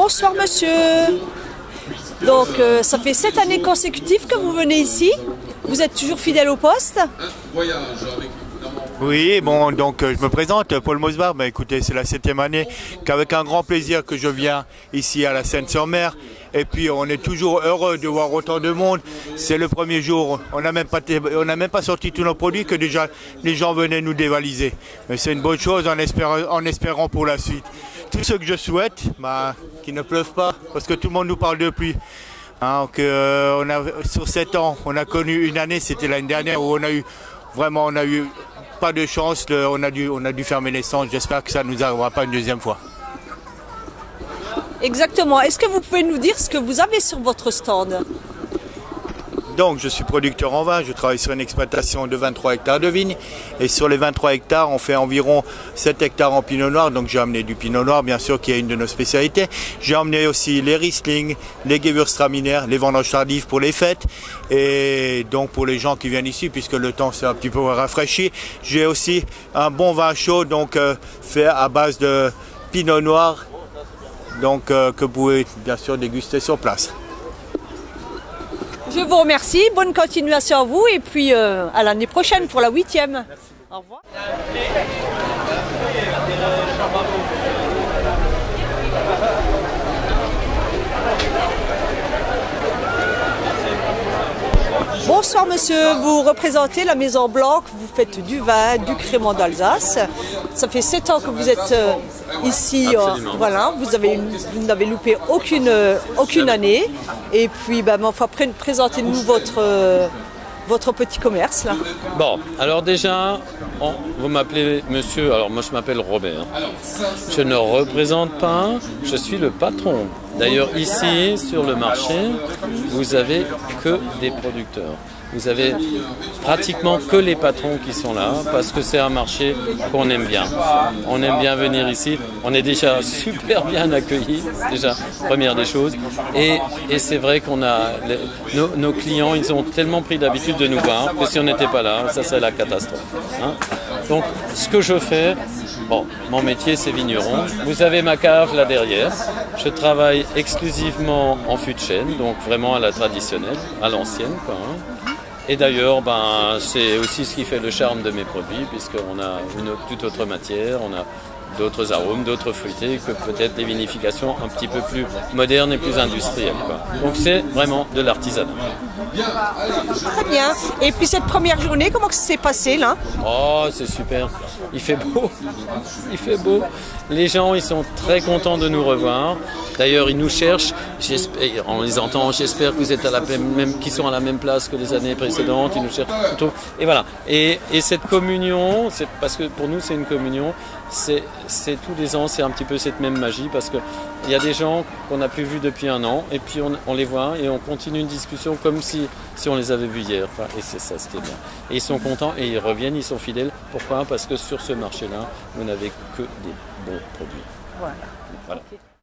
Bonsoir monsieur. Donc ça fait 7 années consécutives que vous venez ici. Vous êtes toujours fidèle au poste? Oui, bon, donc je me présente, Paul Mosbar. Ben, écoutez, c'est la 7e année qu'avec un grand plaisir que je viens ici à la Seine-sur-Mer. Et puis on est toujours heureux de voir autant de monde. C'est le premier jour, on n'a même pas sorti tous nos produits que déjà les gens venaient nous dévaliser. Mais c'est une bonne chose en espérant pour la suite. Tout ce que je souhaite, qu'il ne pleuve pas, parce que tout le monde nous parle de pluie. Hein, sur 7 ans, on a connu une année, c'était l'année dernière, où on a eu pas de chance, on a dû fermer les centres. J'espère que ça ne nous arrivera pas une deuxième fois. Exactement. Est-ce que vous pouvez nous dire ce que vous avez sur votre stand? Donc, je suis producteur en vin, je travaille sur une exploitation de 23 hectares de vignes. Et sur les 23 hectares, on fait environ 7 hectares en pinot noir. Donc, j'ai amené du pinot noir, bien sûr, qui est une de nos spécialités. J'ai emmené aussi les Riesling, les Gewürztraminer, les vendanges tardives pour les fêtes. Et donc, pour les gens qui viennent ici, puisque le temps s'est un petit peu rafraîchi, j'ai aussi un bon vin chaud, donc fait à base de pinot noir, donc que vous pouvez bien sûr déguster sur place. Je vous remercie, bonne continuation à vous et puis à l'année prochaine pour la 8e. Au revoir. Bonsoir monsieur, vous représentez la Maison Blanque, vous faites du vin, du crément d'Alsace. Ça fait 7 ans que vous êtes ici, voilà, vous n'avez loupé aucune année. Et puis, présentez-nous votre petit commerce là. Bon, alors déjà, vous m'appelez monsieur, alors moi je m'appelle Robert. Je ne représente pas, je suis le patron. D'ailleurs ici, sur le marché, vous avez que des producteurs. Vous avez pratiquement que les patrons qui sont là, parce que c'est un marché qu'on aime bien. On aime bien venir ici, on est déjà super bien accueillis, déjà, première des choses. Et c'est vrai qu'on a, nos clients, ils ont tellement pris d'habitude de nous voir, que si on n'était pas là, ça c'est la catastrophe. Hein. Donc, ce que je fais, bon, mon métier c'est vigneron. Vous avez ma cave là derrière. Je travaille exclusivement en fût de chêne, donc vraiment à la traditionnelle, à l'ancienne, quoi. Hein. Et d'ailleurs, c'est aussi ce qui fait le charme de mes produits, puisqu'on a une toute autre matière, on a d'autres arômes, d'autres fruités que peut-être des vinifications un petit peu plus modernes et plus industrielles, quoi. Donc c'est vraiment de l'artisanat. Très bien. Et puis cette première journée, comment ça s'est passé là? Oh, c'est super. Il fait beau. Il fait beau. Les gens, ils sont très contents de nous revoir. D'ailleurs, ils nous cherchent. On les entend. J'espère que vous êtes qu'ils sont à la même place que les années précédentes. Ils nous cherchent plutôt. Et voilà. Et cette communion, c'est parce que pour nous, c'est une communion. C'est tous les ans, c'est un petit peu cette même magie parce que il y a des gens qu'on n'a plus vus depuis un an et puis on les voit et on continue une discussion comme si on les avait vus hier. Enfin, et c'est ça ce qui est bien. Et ils sont contents et ils reviennent, ils sont fidèles. Pourquoi? Parce que sur ce marché-là, vous n'avez que des bons produits. Voilà. Okay.